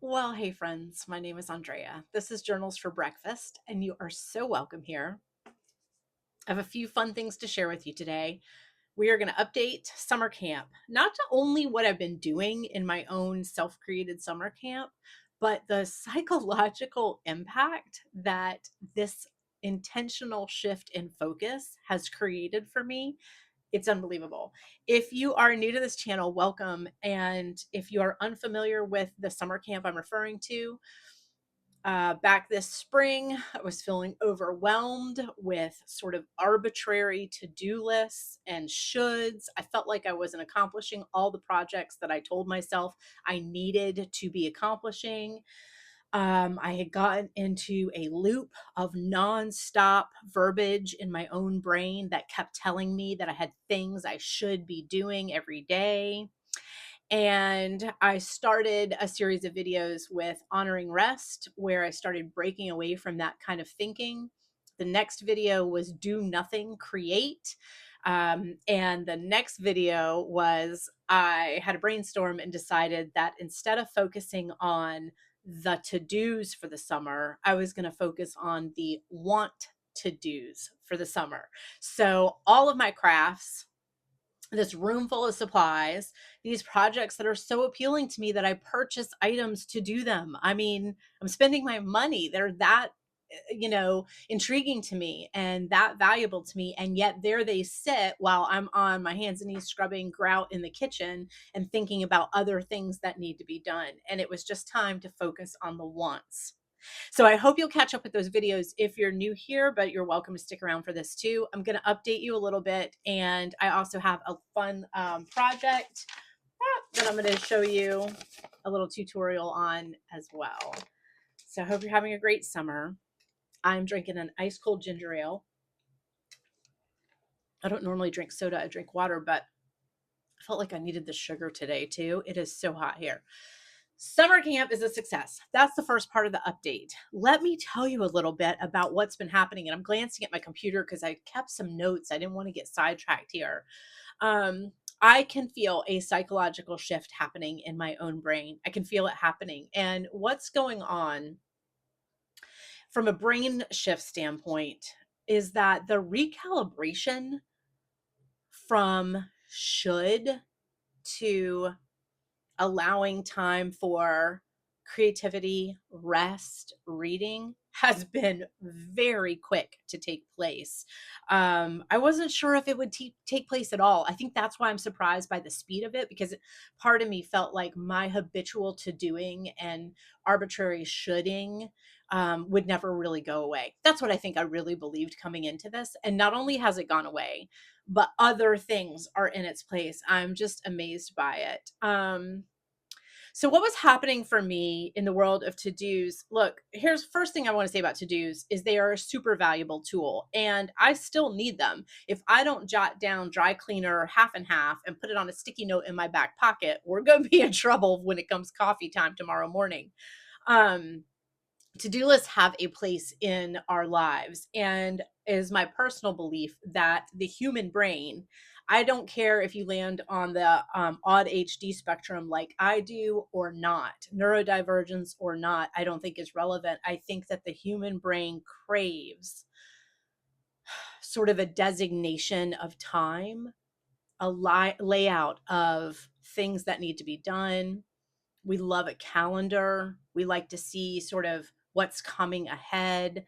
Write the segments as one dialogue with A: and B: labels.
A: Well, hey friends, my name is Andrea. This is Journals for Breakfast, and you are so welcome here. I have a few fun things to share with you today. We are going to update summer camp, not only what I've been doing in my own self created summer camp, but the psychological impact that this intentional shift in focus has created for me. It's unbelievable. If you are new to this channel, welcome. And if you are unfamiliar with the summer camp I'm referring to, back this spring, I was feeling overwhelmed with sort of arbitrary to-do lists and shoulds. I felt like I wasn't accomplishing all the projects that I told myself I needed to be accomplishing. I had gotten into a loop of nonstop verbiage in my own brain that kept telling me that I had things I should be doing every day. And I started a series of videos with honoring rest, where I started breaking away from that kind of thinking. The next video was do nothing, create. And the next video was I had a brainstorm and decided that instead of focusing on the to dos for the summer, I was going to focus on the want to dos for the summer. So all of my crafts, this room full of supplies, these projects that are so appealing to me that I purchase items to do them. I mean, I'm spending my money. They're that, intriguing to me and that valuable to me. And yet there they sit while I'm on my hands and knees scrubbing grout in the kitchen and thinking about other things that need to be done. And it was just time to focus on the wants. So I hope you'll catch up with those videos if you're new here, but you're welcome to stick around for this too. I'm going to update you a little bit. And I also have a fun project that I'm going to show you a little tutorial on as well. So I hope you're having a great summer. I'm drinking an ice cold ginger ale. I don't normally drink soda, I drink water, but I felt like I needed the sugar today too. It is so hot here. Summer camp is a success. That's the first part of the update. Let me tell you a little bit about what's been happening. And I'm glancing at my computer because I kept some notes. I didn't want to get sidetracked here. Um, I can feel a psychological shift happening in my own brain. I can feel it happening. And what's going on from a brain shift standpoint is that the recalibration from should to allowing time for creativity, rest, reading has been very quick to take place. I wasn't sure if it would take place at all. I think that's why I'm surprised by the speed of it, because part of me felt like my habitual to doing and arbitrary shoulding would never really go away. That's what I think I really believed coming into this. And not only has it gone away, but other things are in its place. I'm just amazed by it. So what was happening for me in the world of to-dos? Look, here's first thing I want to say about to-dos is they are a super valuable tool and I still need them. If I don't jot down dry cleaner half and half and put it on a sticky note in my back pocket, we're going to be in trouble when it comes coffee time tomorrow morning. Um, To-do lists have a place in our lives, and it is my personal belief that the human brain, I don't care if you land on the odd HD spectrum like I do or not, neurodivergence or not, I don't think is relevant. I think that the human brain craves sort of a designation of time, a layout of things that need to be done. We love a calendar. We like to see sort of what's coming ahead.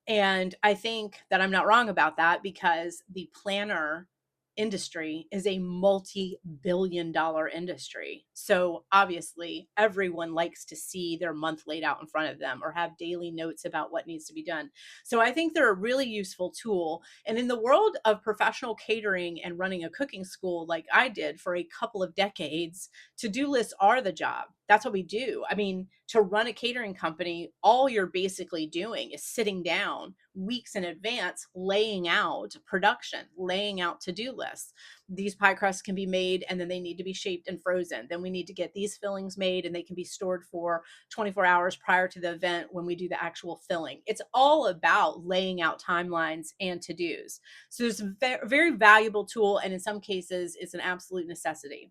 A: And I think that I'm not wrong about that, because the planner industry is a multi-billion-dollar industry. So obviously everyone likes to see their month laid out in front of them or have daily notes about what needs to be done. So I think they're a really useful tool. And in the world of professional catering and running a cooking school like I did for a couple of decades, to-do lists are the job. That's what we do. I mean, to run a catering company, all you're basically doing is sitting down weeks in advance, laying out production, laying out to-do lists. These pie crusts can be made and then they need to be shaped and frozen. Then we need to get these fillings made and they can be stored for 24 hours prior to the event when we do the actual filling. It's all about laying out timelines and to-dos. So it's a very valuable tool, and in some cases, it's an absolute necessity.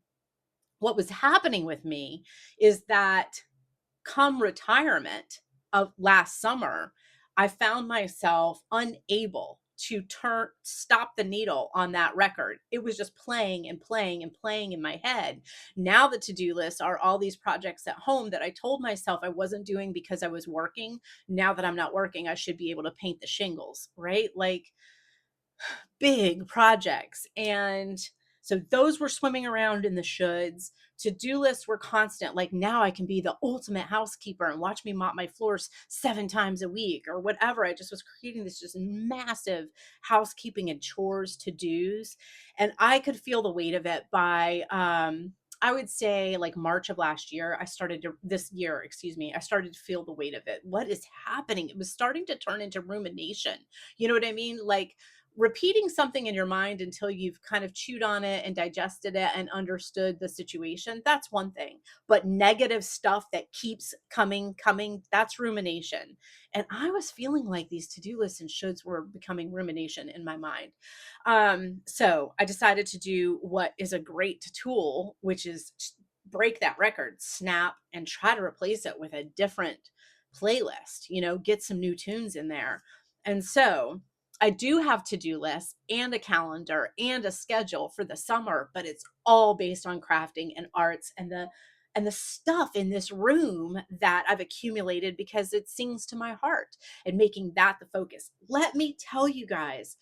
A: What was happening with me is that come retirement of last summer, I found myself unable to stop the needle on that record. It was just playing and playing and playing in my head. Now the to-do lists are all these projects at home that I told myself I wasn't doing because I was working. Now that I'm not working, I should be able to paint the shingles, right? Like, big projects. And so those were swimming around in the shoulds. To-do lists were constant. Like, now I can be the ultimate housekeeper and watch me mop my floors 7 times a week or whatever. I just was creating this just massive housekeeping and chores to-dos. And I could feel the weight of it by I would say like March of last year, this year, excuse me, I started to feel the weight of it. What is happening? It was starting to turn into rumination. You know what I mean? Like, repeating something in your mind until you've kind of chewed on it and digested it and understood the situation, that's one thing. But negative stuff that keeps coming, that's rumination. And I was feeling like these to-do lists and shoulds were becoming rumination in my mind. So I decided to do what is a great tool, which is break that record, snap, and try to replace it with a different playlist, get some new tunes in there. And so I do have to-do lists and a calendar and a schedule for the summer, but it's all based on crafting and arts and the stuff in this room that I've accumulated because it sings to my heart, and making that the focus. Let me tell you guys,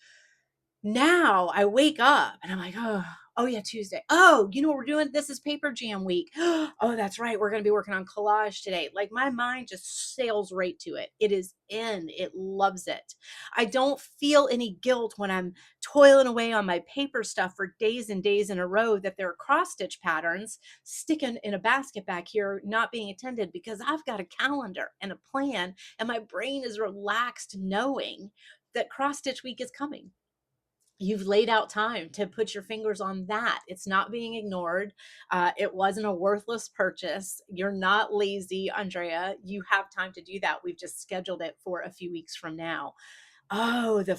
A: now I wake up and I'm like, oh yeah, Tuesday. Oh, you know what we're doing? This is paper jam week. Oh, that's right. We're going to be working on collage today. Like, my mind just sails right to it. It is in, it loves it. I don't feel any guilt when I'm toiling away on my paper stuff for days and days in a row that there are cross stitch patterns sticking in a basket back here, not being attended, because I've got a calendar and a plan, and my brain is relaxed knowing that cross stitch week is coming. You've laid out time to put your fingers on that. It's not being ignored. It wasn't a worthless purchase. You're not lazy, Andrea. You have time to do that. We've just scheduled it for a few weeks from now. Oh, the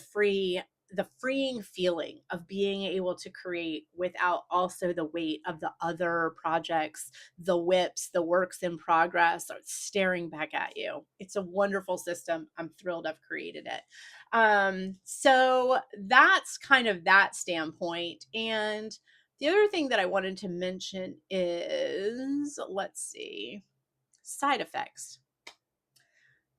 A: freeing feeling of being able to create without also the weight of the other projects, the whips, the works in progress are staring back at you. It's a wonderful system. I'm thrilled I've created it. So that's kind of that standpoint. And the other thing that I wanted to mention is, let's see, side effects.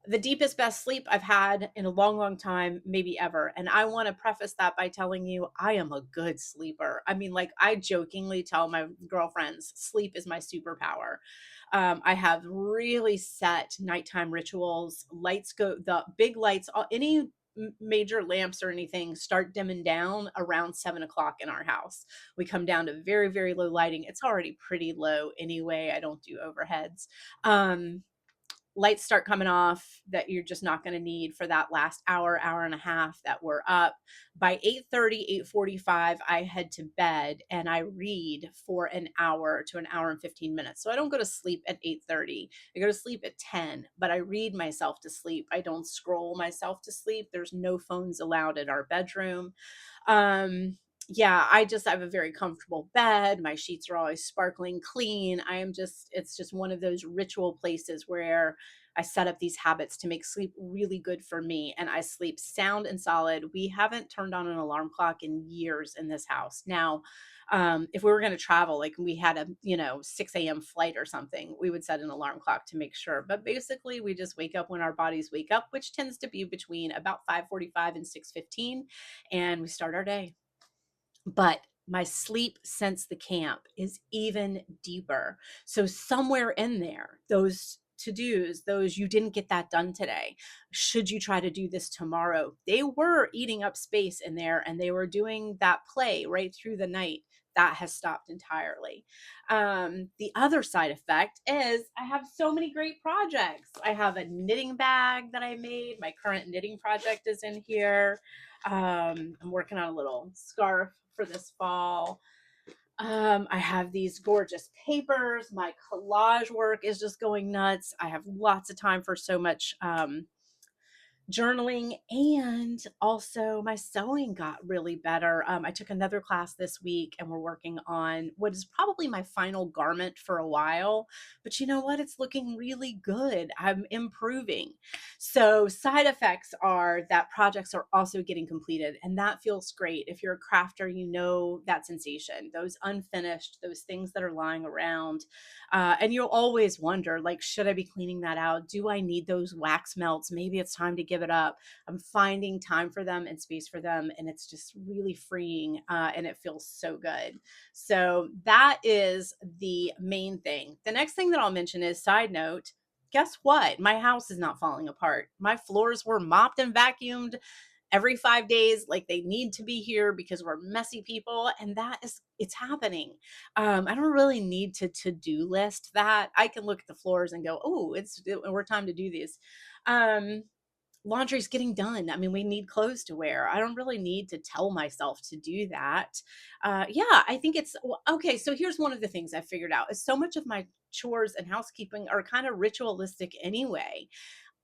A: The deepest, best sleep I've had in a long, long time, maybe ever. And I want to preface that by telling you I am a good sleeper. I mean, like, I jokingly tell my girlfriends, sleep is my superpower. I have really set nighttime rituals. The big lights, any major lamps or anything start dimming down around 7 o'clock in our house. We come down to very, very low lighting. It's already pretty low anyway. I don't do overheads. Lights start coming off that you're just not going to need for that last hour and a half that we're up. By 8:30, 8:45, I head to bed and I read for an hour to an hour and 15 minutes. So I don't go to sleep at 8:30. I go to sleep at 10, but I read myself to sleep. I don't scroll myself to sleep. There's no phones allowed in our bedroom. Yeah, I have a very comfortable bed. My sheets are always sparkling clean. It's just one of those ritual places where I set up these habits to make sleep really good for me. And I sleep sound and solid. We haven't turned on an alarm clock in years in this house. Now, if we were going to travel, like we had a 6 a.m. flight or something, we would set an alarm clock to make sure. But basically, we just wake up when our bodies wake up, which tends to be between about 5:45 and 6:15, and we start our day. But my sleep since the camp is even deeper. So somewhere in there, those to-dos, those you didn't get that done today, should you try to do this tomorrow, they were eating up space in there, and they were doing that play right through the night. That has stopped entirely. The other side effect is I have so many great projects. I have a knitting bag that I made. My current knitting project is in here. I'm working on a little scarf for this fall. I have these gorgeous papers. My collage work is just going nuts. I have lots of time for so much journaling, and also my sewing got really better. I took another class this week and we're working on what is probably my final garment for a while. But you know what? It's looking really good. I'm improving. So, side effects are that projects are also getting completed, and that feels great. If you're a crafter, you know that sensation, those unfinished, those things that are lying around. And you'll always wonder, like, should I be cleaning that out? Do I need those wax melts? Maybe it's time to give it up. I'm finding time for them and space for them, and it's just really freeing, and it feels so good. So that is the main thing. The next thing that I'll mention is, side note, guess what? My house is not falling apart. My floors were mopped and vacuumed every 5 days, like they need to be here because we're messy people, and that is, it's happening. I don't really need to-do list that. I can look at the floors and go, oh, we're time to do these. um Laundry's getting done. I mean, we need clothes to wear. I don't really need to tell myself to do that. Yeah, I think it's okay. So here's one of the things I figured out is so much of my chores and housekeeping are kind of ritualistic anyway.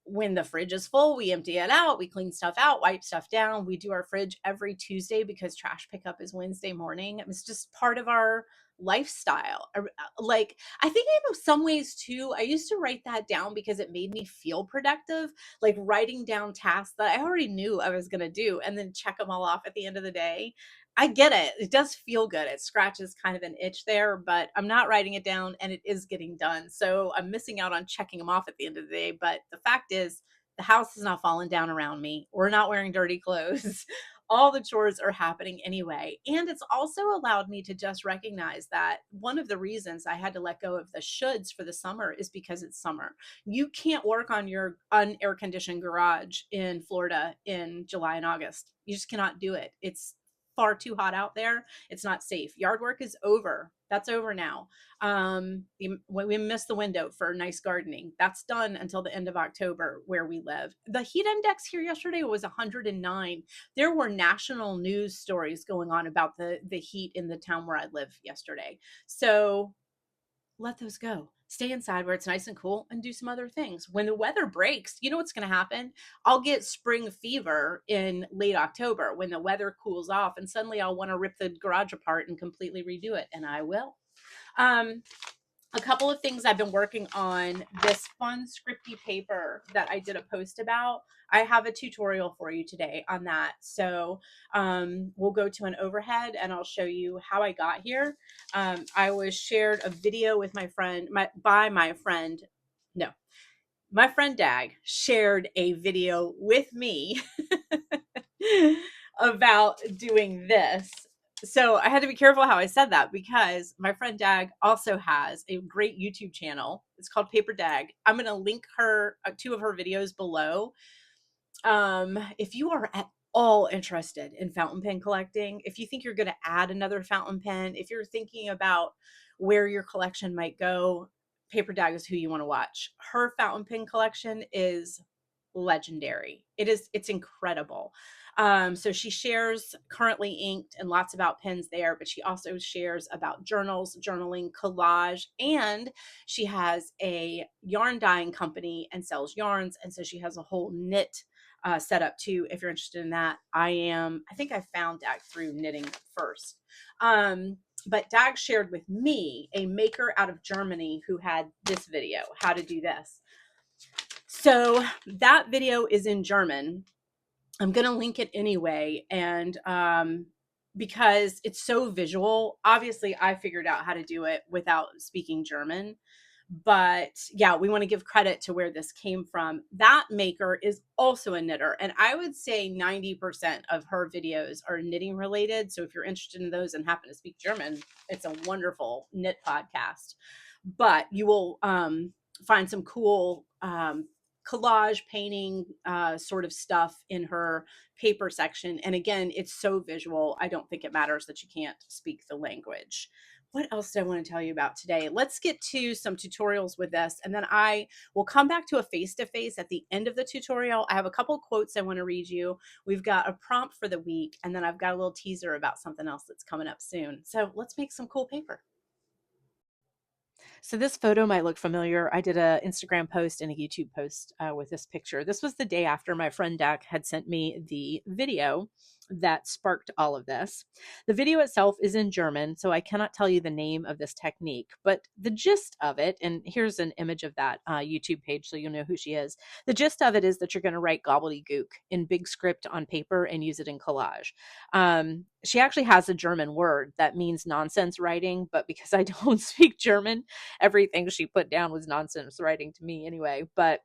A: When the fridge is full, we empty it out, we clean stuff out, wipe stuff down. We do our fridge every Tuesday because trash pickup is Wednesday morning. It's just part of our lifestyle. Like, I think I know some ways too. I used to write that down because it made me feel productive, like writing down tasks that I already knew I was going to do and then check them all off at the end of the day. I get it. It does feel good. It scratches kind of an itch there, but I'm not writing it down and it is getting done. So I'm missing out on checking them off at the end of the day. But the fact is, the house is not falling down around me. We're not wearing dirty clothes. All the chores are happening anyway. And it's also allowed me to just recognize that one of the reasons I had to let go of the shoulds for the summer is because it's summer. You can't work on your unair conditioned garage in Florida in July and August. You just cannot do it. It's far too hot out there. It's not safe. Yard work is over. That's over now. When we missed the window for nice gardening, that's done until the end of October where we live. The heat index here yesterday was 109. There were national news stories going on about the heat in the town where I live yesterday. So let those go. Stay inside where it's nice and cool and do some other things. When the weather breaks, you know what's going to happen? I'll get spring fever in late October when the weather cools off, and suddenly I'll want to rip the garage apart and completely redo it, and I will. Um, a couple of things I've been working on, this fun Scripty paper that I did a post about. I have a tutorial for you today on that. So we'll go to an overhead and I'll show you how I got here. I was shared a video with my friend, my friend Dag shared a video with me about doing this. So I had to be careful how I said that because my friend Dag also has a great YouTube channel. It's called PaperDag. I'm going to link her two of her videos below. If you are at all interested in fountain pen collecting, if you think you're going to add another fountain pen, if you're thinking about where your collection might go, PaperDag is who you want to watch. Her fountain pen collection is legendary. It's incredible. So she shares currently inked and lots about pens there, but she also shares about journals, journaling, collage, and she has a yarn dyeing company and sells yarns. And so she has a whole knit set up too. If you're interested in that, I think I found Dag through knitting first. But Dag shared with me a maker out of Germany who had this video, how to do this. So that video is in German. I'm going to link it anyway. And because it's so visual, obviously I figured out how to do it without speaking German. But yeah, we want to give credit to where this came from. That maker is also a knitter. And I would say 90% of her videos are knitting related. So if you're interested in those and happen to speak German, it's a wonderful knit podcast. But you will find some cool collage painting sort of stuff in her paper section. And again, it's so visual. I don't think it matters that you can't speak the language. What else did I want to tell you about today? Let's get to some tutorials with this, and then I will come back to a face-to-face at the end of the tutorial. I have a couple quotes I want to read you. We've got a prompt for the week, and then I've got a little teaser about something else that's coming up soon. So let's make some cool paper. So this photo might look familiar. I did an Instagram post and a YouTube post with this picture. This was the day after my friend Dak had sent me the video that sparked all of this. The video itself is in German, so I cannot tell you the name of this technique, but the gist of it, and here's an image of that YouTube page so you'll know who she is. The gist of it is that you're going to write gobbledygook in big script on paper and use it in collage. She actually has a German word that means nonsense writing, but because I don't speak German, everything she put down was nonsense writing to me anyway. But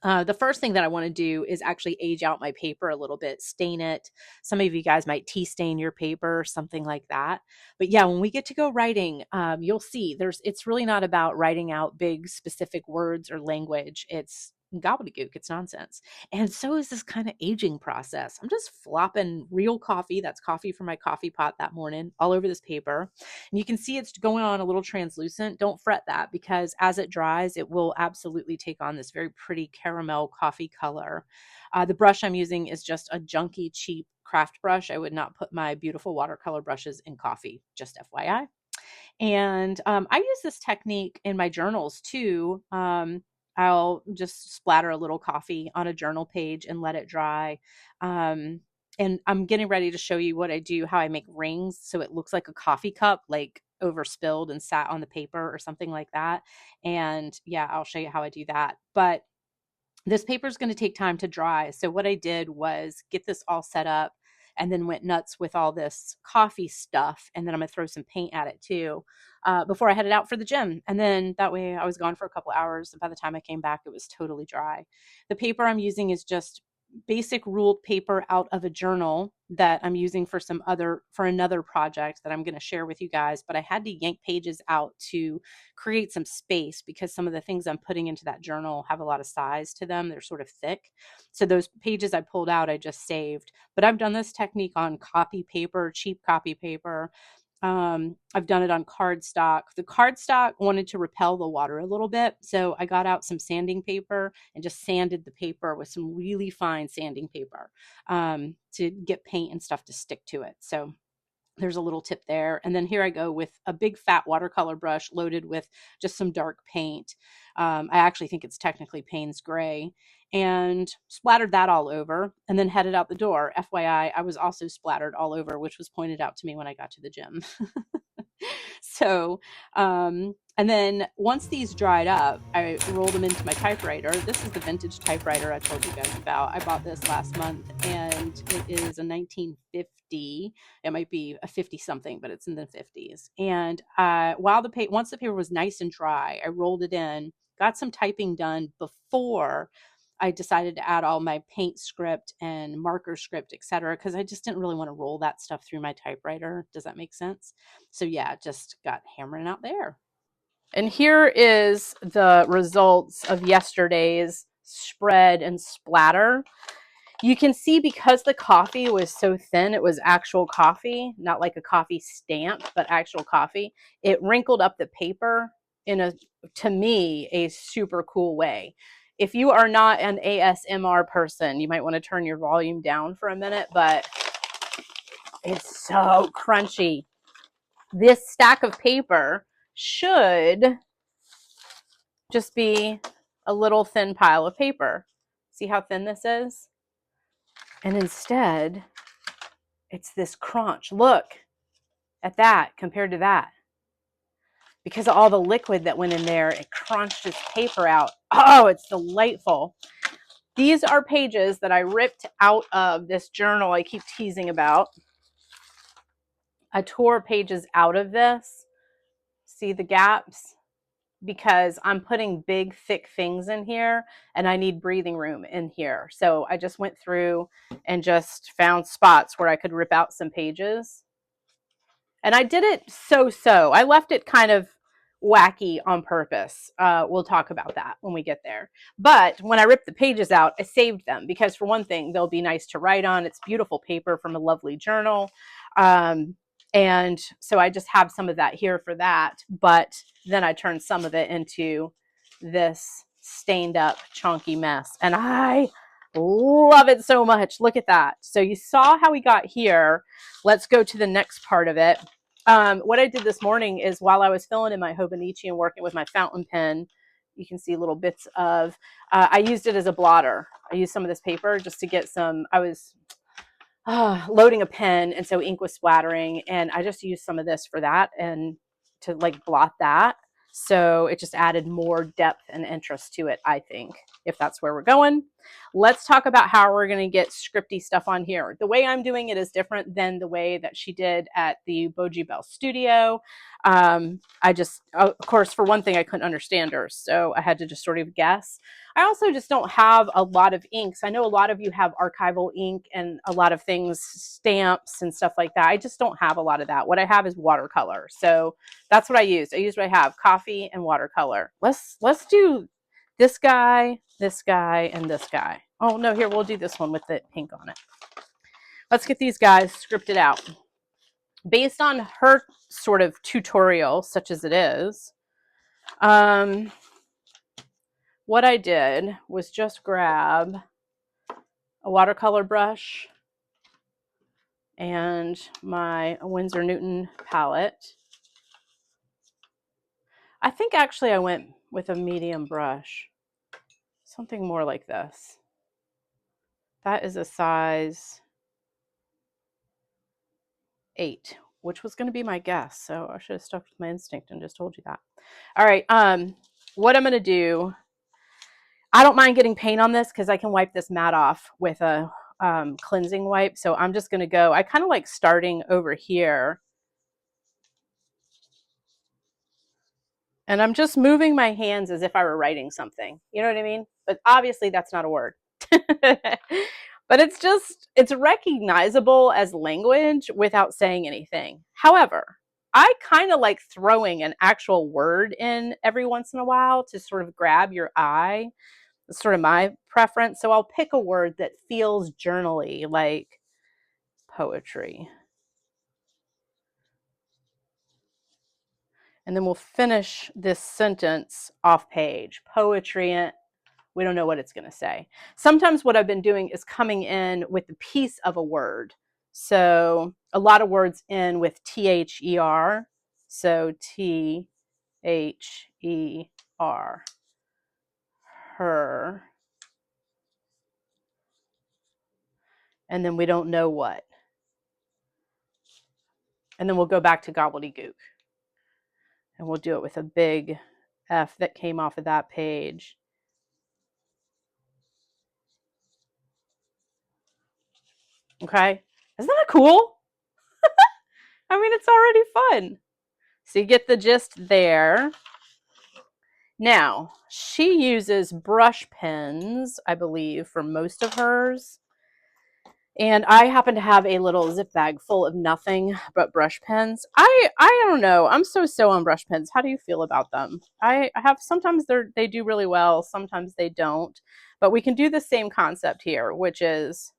A: the first thing that I want to do is actually age out my paper a little bit, stain it. Some of you guys might tea stain your paper, something like that. But yeah, when we get to go writing, you'll see it's really not about writing out big specific words or language. It's gobbledygook, it's nonsense. And so is this kind of aging process. I'm just flopping real coffee, that's coffee from my coffee pot that morning, all over this paper. And you can see it's going on a little translucent. Don't fret that, because as it dries, it will absolutely take on this very pretty caramel coffee color. The brush I'm using is just a junky, cheap craft brush. I would not put my beautiful watercolor brushes in coffee, just FYI. And I use this technique in my journals too. I'll just splatter a little coffee on a journal page and let it dry. And I'm getting ready to show you what I do, how I make rings so it looks like a coffee cup, like overspilled and sat on the paper or something like that. And yeah, I'll show you how I do that. But this paper is going to take time to dry. So what I did was get this all set up and then went nuts with all this coffee stuff. And then I'm going to throw some paint at it too before I headed out for the gym. And then that way I was gone for a couple hours. And by the time I came back, it was totally dry. The paper I'm using is just basic ruled paper out of a journal that I'm using for another project that I'm going to share with you guys. But I had to yank pages out to create some space because some of the things I'm putting into that journal have a lot of size to them. They're sort of thick. So those pages I pulled out, I just saved. But I've done this technique on copy paper, cheap copy paper. I've done it on cardstock. The cardstock wanted to repel the water a little bit. So I got out some sanding paper and just sanded the paper with some really fine sanding paper to get paint and stuff to stick to it. So there's a little tip there. And then here I go with a big fat watercolor brush loaded with just some dark paint. I actually think it's technically Payne's Gray, and splattered that all over and then headed out the door. FYI, I was also splattered all over, which was pointed out to me when I got to the gym. So, and then once these dried up, I rolled them into my typewriter. This is the vintage typewriter I told you guys about. I bought this last month and it is a 1950. It might be a 50 something, but it's in the 50s. And once the paper was nice and dry, I rolled it in, got some typing done before I decided to add all my paint script and marker script, etc., because I just didn't really want to roll that stuff through my typewriter. Does that make sense? So yeah, just got hammering out there. And here is the results of yesterday's spread and splatter. You can see because the coffee was so thin, it was actual coffee, not like a coffee stamp, but actual coffee. It wrinkled up the paper in to me, a super cool way. If you are not an ASMR person, you might want to turn your volume down for a minute, but it's so crunchy. This stack of paper should just be a little thin pile of paper. See how thin this is? And instead, it's this crunch. Look at that compared to that. Because of all the liquid that went in there, it crunched this paper out. Oh, it's delightful. These are pages that I ripped out of this journal I keep teasing about. I tore pages out of this. See the gaps? Because I'm putting big, thick things in here and I need breathing room in here. So I just went through and just found spots where I could rip out some pages. And I did it so. I left it kind of wacky on purpose. We'll talk about that when we get there. But when I ripped the pages out, I saved them because, for one thing, they'll be nice to write on. It's beautiful paper from a lovely journal. And so I just have some of that here for that. But then I turned some of it into this stained up chunky mess. And I love it so much. Look at that. So you saw how we got here. Let's go to the next part of it. What I did this morning is while I was filling in my Hobonichi and working with my fountain pen, you can see little bits of, I used it as a blotter. I used some of this paper just to get some, I was loading a pen, and so ink was splattering, and I just used some of this for that and to like blot that. So it just added more depth and interest to it, I think, if that's where we're going. Let's talk about how we're going to get scripty stuff on here. The way I'm doing it is different than the way that she did at the Boji Bell studio. I just, of course, for one thing, I couldn't understand her, so I had to just sort of guess. I also just don't have a lot of inks. I know a lot of you have archival ink and a lot of things, stamps and stuff like that. I just don't have a lot of that. What I have is watercolor. So that's what I use. I use what I have, coffee and watercolor. Let's do this guy, and this guy. Oh no, here, we'll do this one with the pink on it. Let's get these guys scripted out. Based on her sort of tutorial, such as it is, what I did was just grab a watercolor brush and my Winsor Newton palette. I think actually I went with a medium brush, something more like this. That is a size 8, which was going to be my guess. So I should have stuck with my instinct and just told you that. All right. What I'm going to do, I don't mind getting paint on this because I can wipe this mat off with a cleansing wipe. So I'm just going to go, I kind of like starting over here. And I'm just moving my hands as if I were writing something. You know what I mean? But obviously that's not a word. But it's recognizable as language without saying anything. However, I kind of like throwing an actual word in every once in a while to sort of grab your eye. That's sort of my preference. So I'll pick a word that feels journally, like poetry. And then we'll finish this sentence off page. Poetry, we don't know what it's going to say. Sometimes what I've been doing is coming in with the piece of a word. So a lot of words in with T-H-E-R. So T-H-E-R. Her. And then we don't know what. And then we'll go back to gobbledygook. And we'll do it with a big F that came off of that page. Okay. Isn't that cool? I mean, it's already fun. So you get the gist there. Now, she uses brush pens, I believe, for most of hers. And I happen to have a little zip bag full of nothing but brush pens. I don't know. I'm so on brush pens. How do you feel about them? I have, sometimes they do really well, sometimes they don't. But we can do the same concept here, which is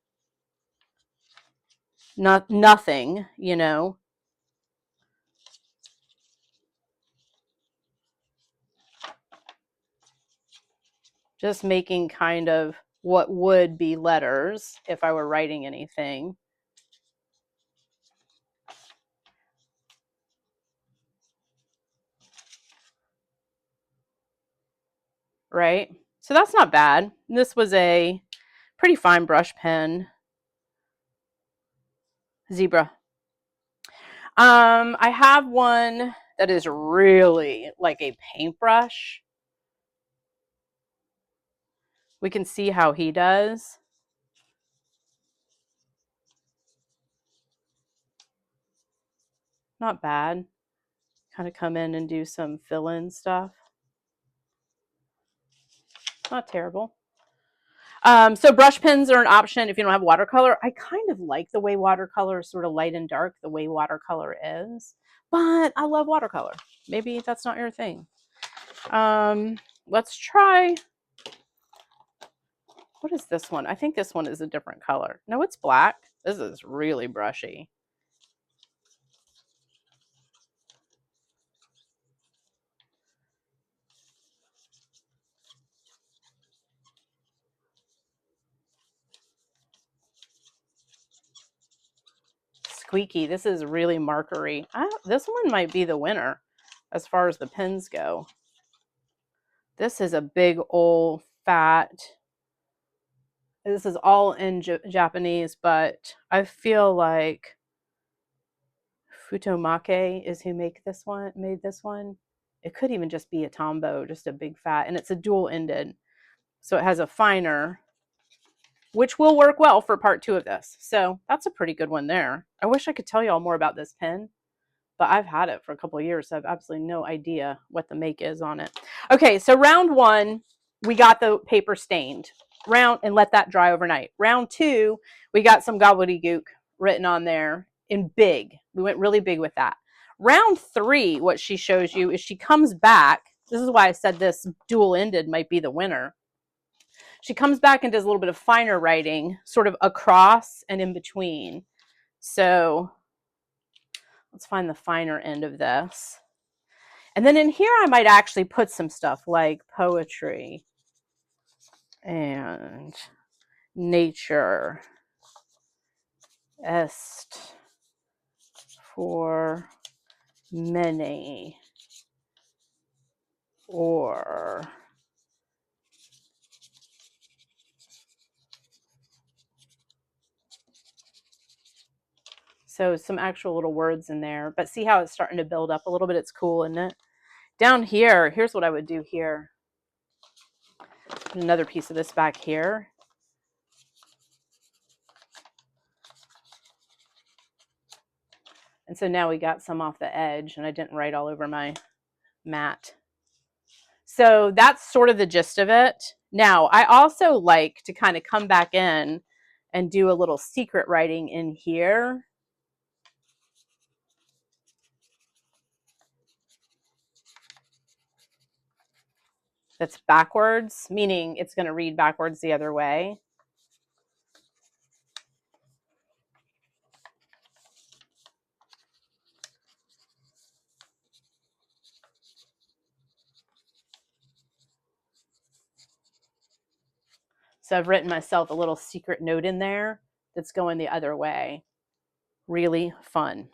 A: nothing, you know. Just making kind of what would be letters if I were writing anything. Right? So that's not bad. This was a pretty fine brush pen. Zebra. I have one that is really like a paintbrush. We can see how he does. Not bad. Kind of come in and do some fill-in stuff. Not terrible. So brush pens are an option if you don't have watercolor. I kind of like the way watercolor is sort of light and dark, the way watercolor is. But I love watercolor. Maybe that's not your thing. Let's try. What is this one? I think this one is a different color. No, it's black. This is really brushy. squeaky. This is really markery. This one might be the winner as far as the pens go. This is a big old fat. This is all in Japanese, but I feel like Futomake is who made this one. It could even just be a Tombow, just a big fat, and it's a dual ended. So it has a finer, which will work well for part 2 of this. So that's a pretty good one there. I wish I could tell you all more about this pen, but I've had it for a couple of years, so I have absolutely no idea what the make is on it. Okay, so round 1, we got the paper stained. And let that dry overnight. Round 2, we got some gobbledygook written on there in big. We went really big with that. Round 3, what she shows you is she comes back. This is why I said this dual-ended might be the winner. She comes back and does a little bit of finer writing, sort of across and in between. So let's find the finer end of this. And then in here, I might actually put some stuff like poetry and nature est for many, or so some actual little words in there, but see how it's starting to build up a little bit. It's cool, isn't it? Down here, here's what I would do here. Put another piece of this back here. And so now we got some off the edge, and I didn't write all over my mat. So that's sort of the gist of it. Now, I also like to kind of come back in and do a little secret writing in here. That's backwards, meaning it's going to read backwards the other way. So I've written myself a little secret note in there that's going the other way. Really fun.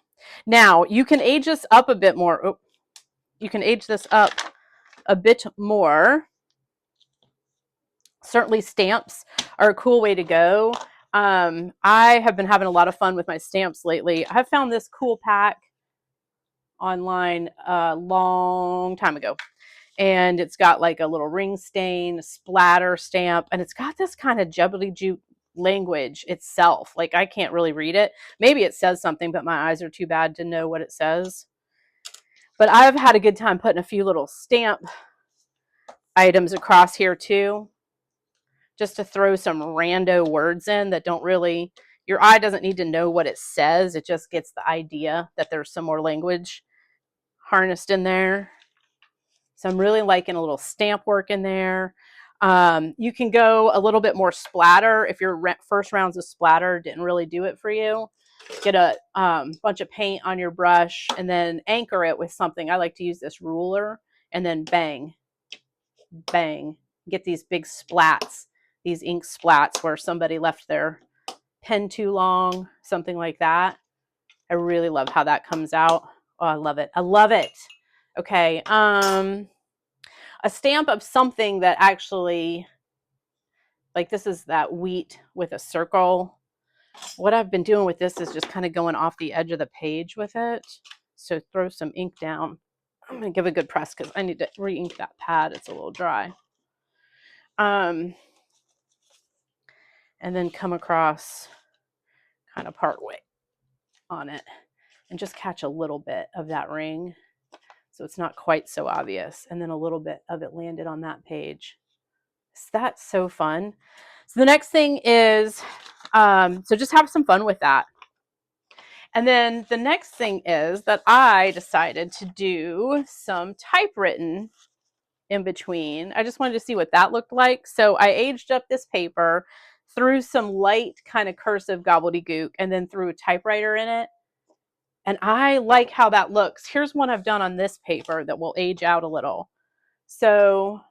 A: Now, you can age this up a bit more. Oh, you can age this up a bit more. Certainly stamps are a cool way to go. I have been having a lot of fun with my stamps lately. I found this cool pack online a long time ago. And it's got like a little ring stain, splatter stamp, and it's got this kind of jubbly-juke language itself. Like I can't really read it. Maybe it says something, but my eyes are too bad to know what it says. But I've had a good time putting a few little stamp items across here too, just to throw some rando words in that don't really, your eye doesn't need to know what it says. It just gets the idea that there's some more language harnessed in there. So I'm really liking a little stamp work in there. You can go a little bit more splatter if your first rounds of splatter didn't really do it for you. Get a bunch of paint on your brush and then anchor it with something. I like to use this ruler and then bang, bang. Get these big splats, these ink splats where somebody left their pen too long, something like that. I really love how that comes out. Oh, I love it. I love it. Okay. A stamp of something that actually, like this is that wheat with a circle. What I've been doing with this is just kind of going off the edge of the page with it. So throw some ink down. I'm going to give a good press because I need to re-ink that pad. It's a little dry. And then come across kind of part way on it and just catch a little bit of that ring. So it's not quite so obvious. And then a little bit of it landed on that page. That's so fun. So the next thing is, so just have some fun with that. And then the next thing is that I decided to do some typewritten in between. I just wanted to see what that looked like. So I aged up this paper, threw some light kind of cursive gobbledygook, and then threw a typewriter in it. And I like how that looks. Here's one I've done on this paper that will age out a little. So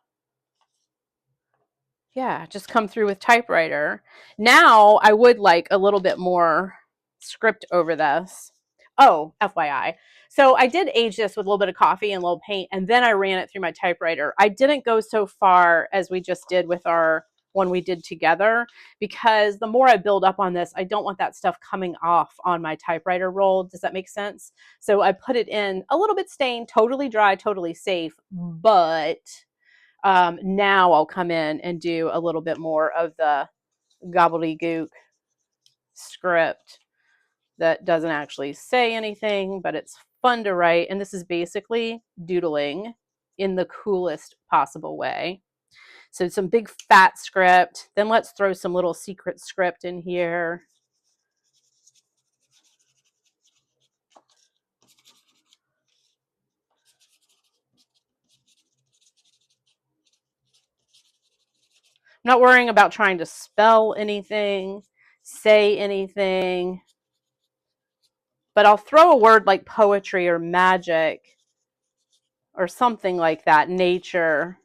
A: yeah, just come through with typewriter. Now I would like a little bit more script over this. Oh, FYI. So I did age this with a little bit of coffee and a little paint, and then I ran it through my typewriter. I didn't go so far as we just did with our one we did together, because the more I build up on this, I don't want that stuff coming off on my typewriter roll. Does that make sense? So I put it in a little bit stained, totally dry, totally safe, but now I'll come in and do a little bit more of the gobbledygook script that doesn't actually say anything, but it's fun to write. And this is basically doodling in the coolest possible way. So some big fat script. Then let's throw some little secret script in here. I'm not worrying about trying to spell anything, say anything, but I'll throw a word like poetry or magic or something like that, nature,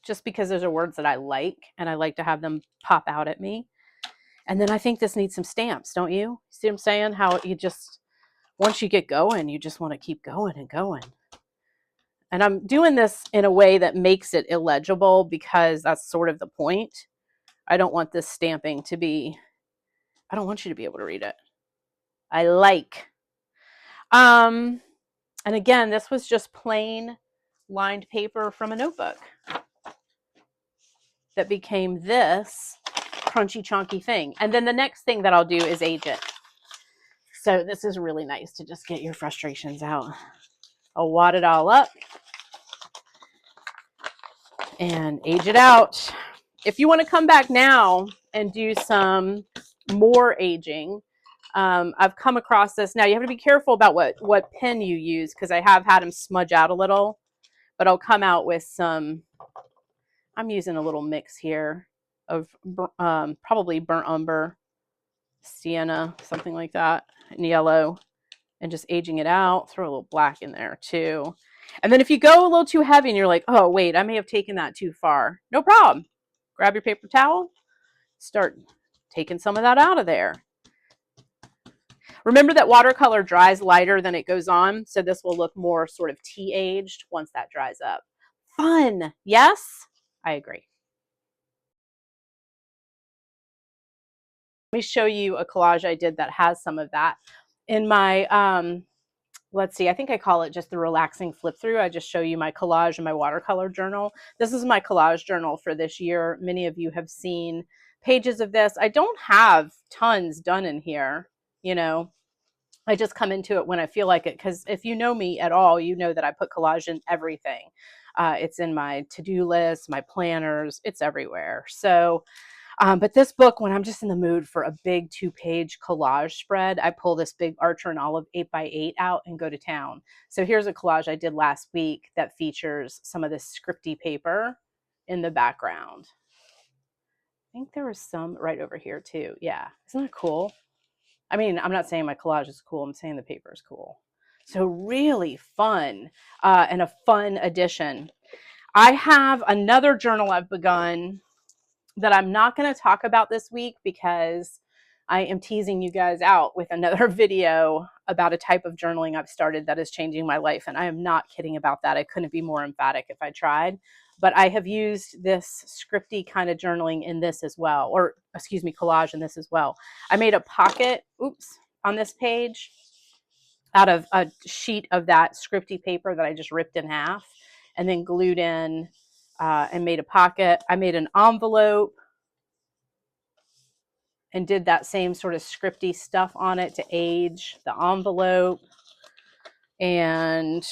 A: just because those are words that I like and I like to have them pop out at me. And then I think this needs some stamps, don't you? See what I'm saying? How you just, once you get going, you just want to keep going and going. And I'm doing this in a way that makes it illegible because that's sort of the point. I don't want this stamping to be, I don't want you to be able to read it. I like. And again, this was just plain lined paper from a notebook that became this crunchy chunky thing. And then the next thing that I'll do is age it. So this is really nice to just get your frustrations out. I'll wad it all up and age it out. If you want to come back now and do some more aging, I've come across this. Now you have to be careful about what pen you use, because I have had them smudge out a little, but I'll come out with some, I'm using a little mix here of probably burnt umber, sienna, something like that, and yellow, and just aging it out. Throw a little black in there too. And then if you go a little too heavy and you're like, oh, wait, I may have taken that too far, no problem. Grab your paper towel, start taking some of that out of there. Remember that watercolor dries lighter than it goes on, so this will look more sort of tea-aged once that dries up. Fun, yes? I agree. Let me show you a collage I did that has some of that. In my, let's see, I think I call it just the relaxing flip through. I just show you my collage and my watercolor journal. This is my collage journal for this year. Many of you have seen pages of this. I don't have tons done in here, you know. I just come into it when I feel like it, because if you know me at all, you know that I put collage in everything. It's in my to-do list, my planners, it's everywhere. So but this book, when I'm just in the mood for a big 2-page collage spread, I pull this big Archer and Olive 8x8 out and go to town. So here's a collage I did last week that features some of this Scripty paper in the background. I think there was some right over here too. Yeah, isn't that cool? I mean, I'm not saying my collage is cool. I'm saying the paper is cool. So really fun and a fun addition. I have another journal I've begun that I'm not going to talk about this week because I am teasing you guys out with another video about a type of journaling I've started that is changing my life. And I am not kidding about that. I couldn't be more emphatic if I tried. But I have used this scripty kind of journaling in this as well, or excuse me, collage in this as well. I made a pocket, oops, on this page out of a sheet of that scripty paper that I just ripped in half and then glued in and made a pocket. I made an envelope and did that same sort of scripty stuff on it to age the envelope, and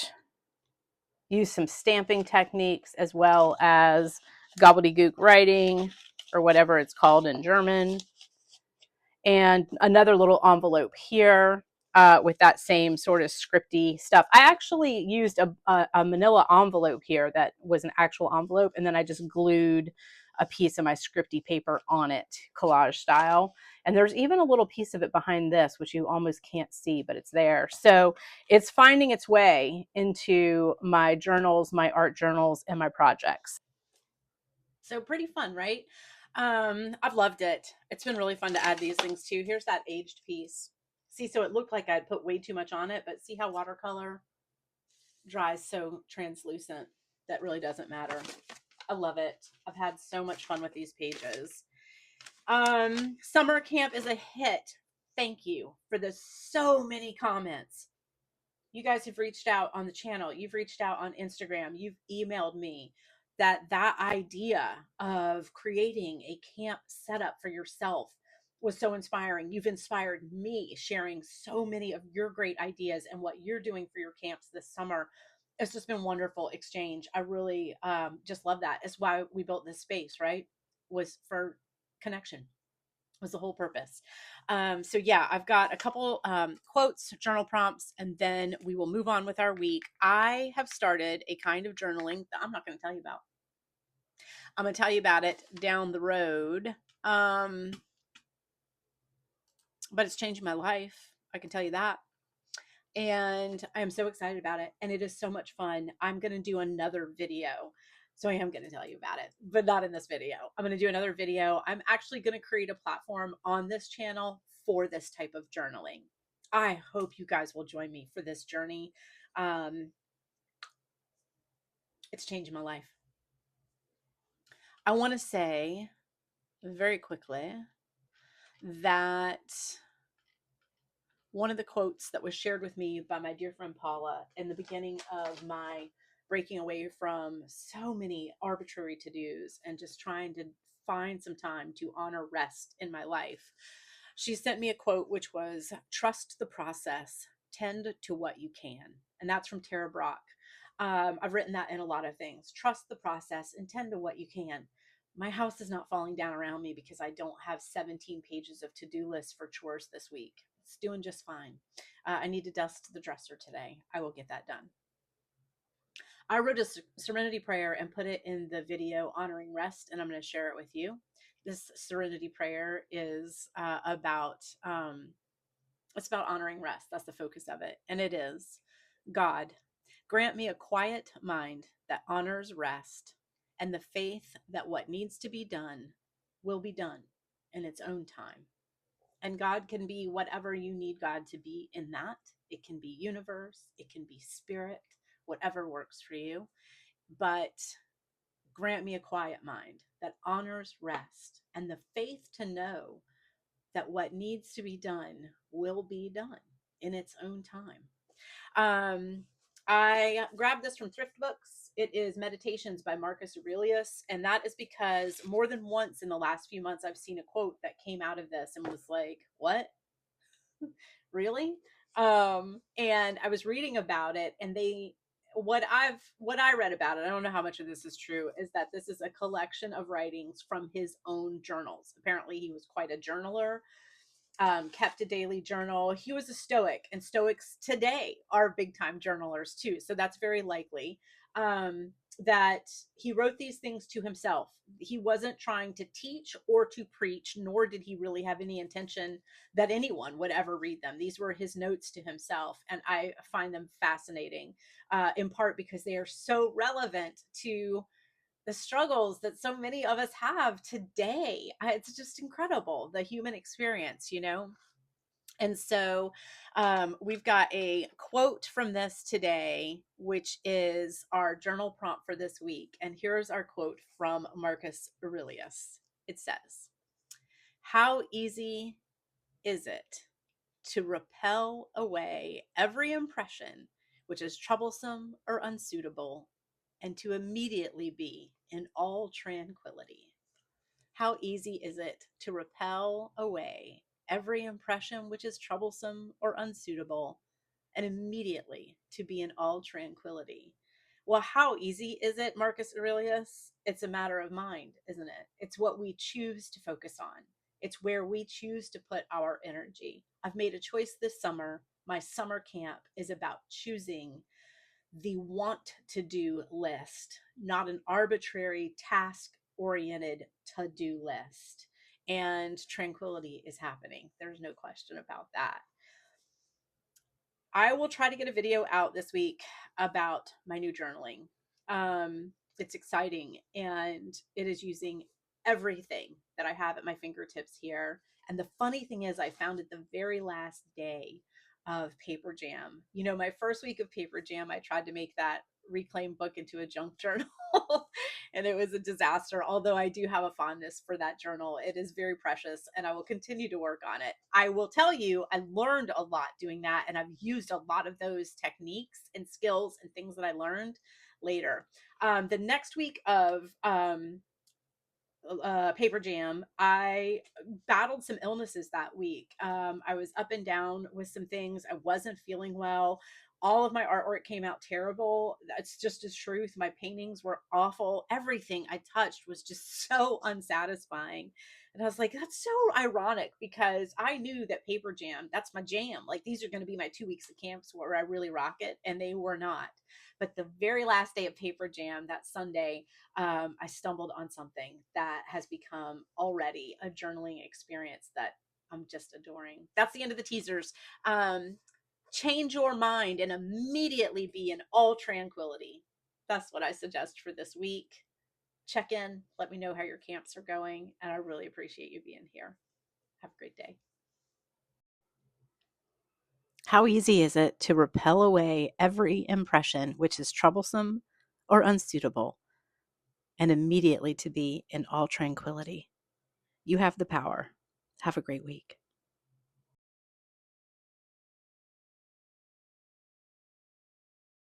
A: use some stamping techniques as well as gobbledygook writing, or whatever it's called in German. And another little envelope here with that same sort of scripty stuff. I actually used a manila envelope here that was an actual envelope, and then I just glued a piece of my scripty paper on it, collage style. And there's even a little piece of it behind this, which you almost can't see, but it's there. So it's finding its way into my journals, my art journals, and my projects. So pretty fun, right? I've loved it. It's been really fun to add these things too. Here's that aged piece. See, so it looked like I'd put way too much on it, but see how watercolor dries so translucent. That really doesn't matter. I love it. I've had so much fun with these pages. Summer camp is a hit. Thank you for the so many comments. You guys have reached out on the channel. You've reached out on Instagram. You've emailed me that idea of creating a camp setup for yourself was so inspiring. You've inspired me sharing so many of your great ideas and what you're doing for your camps this summer. It's just been wonderful exchange. I really just love that. It's why we built this space, right? Was for connection, was the whole purpose. So yeah, I've got a couple quotes, journal prompts, and then we will move on with our week. I have started a kind of journaling that I'm not going to tell you about. I'm going to tell you about it down the road. But it's changed my life. I can tell you that. And I am so excited about it. And it is so much fun. I'm going to do another video. So I am going to tell you about it, but not in this video. I'm going to do another video. I'm actually going to create a platform on this channel for this type of journaling. I hope you guys will join me for this journey. It's changing my life. I want to say very quickly that one of the quotes that was shared with me by my dear friend Paula in the beginning of my breaking away from so many arbitrary to-dos and just trying to find some time to honor rest in my life. She sent me a quote which was, "Trust the process, tend to what you can." And that's from Tara Brach. I've written that in a lot of things. Trust the process and tend to what you can. My house is not falling down around me because I don't have 17 pages of to-do lists for chores this week. It's doing just fine. I need to dust the dresser today. I will get that done. I wrote a serenity prayer and put it in the video honoring rest, and I'm going to share it with you. This serenity prayer is it's about honoring rest. That's the focus of it. And it is, God, grant me a quiet mind that honors rest and the faith that what needs to be done will be done in its own time. And God can be whatever you need God to be in that. It can be universe, it can be spirit, whatever works for you. But grant me a quiet mind that honors rest and the faith to know that what needs to be done will be done in its own time. I grabbed this from Thrift Books. It is Meditations by Marcus Aurelius. And that is because more than once in the last few months, I've seen a quote that came out of this and was like, what? Really? And I was reading about it, and what I read about it, I don't know how much of this is true, is that this is a collection of writings from his own journals. Apparently he was quite a journaler, kept a daily journal. He was a Stoic, and Stoics today are big time journalers too. So that's very likely that he wrote these things to himself. He wasn't trying to teach or to preach, nor did he really have any intention that anyone would ever read them. These were his notes to himself, and I find them fascinating, in part because they are so relevant to the struggles that so many of us have today. It's just incredible, the human experience, you know? And so we've got a quote from this today, which is our journal prompt for this week. And here's our quote from Marcus Aurelius. It says, "How easy is it to repel away every impression which is troublesome or unsuitable, and to immediately be in all tranquility." How easy is it to repel away every impression which is troublesome or unsuitable, and immediately to be in all tranquility? Well, how easy is it, Marcus Aurelius? It's a matter of mind, isn't it? It's what we choose to focus on. It's where we choose to put our energy. I've made a choice this summer. My summer camp is about choosing the want to do list, not an arbitrary task oriented to do list. And tranquility is happening. There's no question about that. I will try to get a video out this week about my new journaling. It's exciting, and it is using everything that I have at my fingertips here. And the funny thing is, I found it the very last day of Paper Jam. You know, my first week of Paper Jam, I tried to make that reclaimed book into a junk journal. And it was a disaster. Although I do have a fondness for that journal, it is very precious and I will continue to work on it. I will tell you, I learned a lot doing that, and I've used a lot of those techniques and skills and things that I learned later. The next week of Paper Jam, I battled some illnesses that week. I was up and down with some things. I wasn't feeling well. All of my artwork came out terrible. That's just the truth. My paintings were awful. Everything I touched was just so unsatisfying. And I was like, that's so ironic because I knew that Paper Jam, that's my jam. Like, these are going to be my 2 weeks of camps where I really rock it. And they were not. But the very last day of Paper Jam, that Sunday, I stumbled on something that has become already a journaling experience that I'm just adoring. That's the end of the teasers. Change your mind and immediately be in all tranquility. That's what I suggest for this week. Check in, let me know how your camps are going, and I really appreciate you being here. Have a great day. How easy is it to repel away every impression which is troublesome or unsuitable, and immediately to be in all tranquility? You have the power. Have a great week.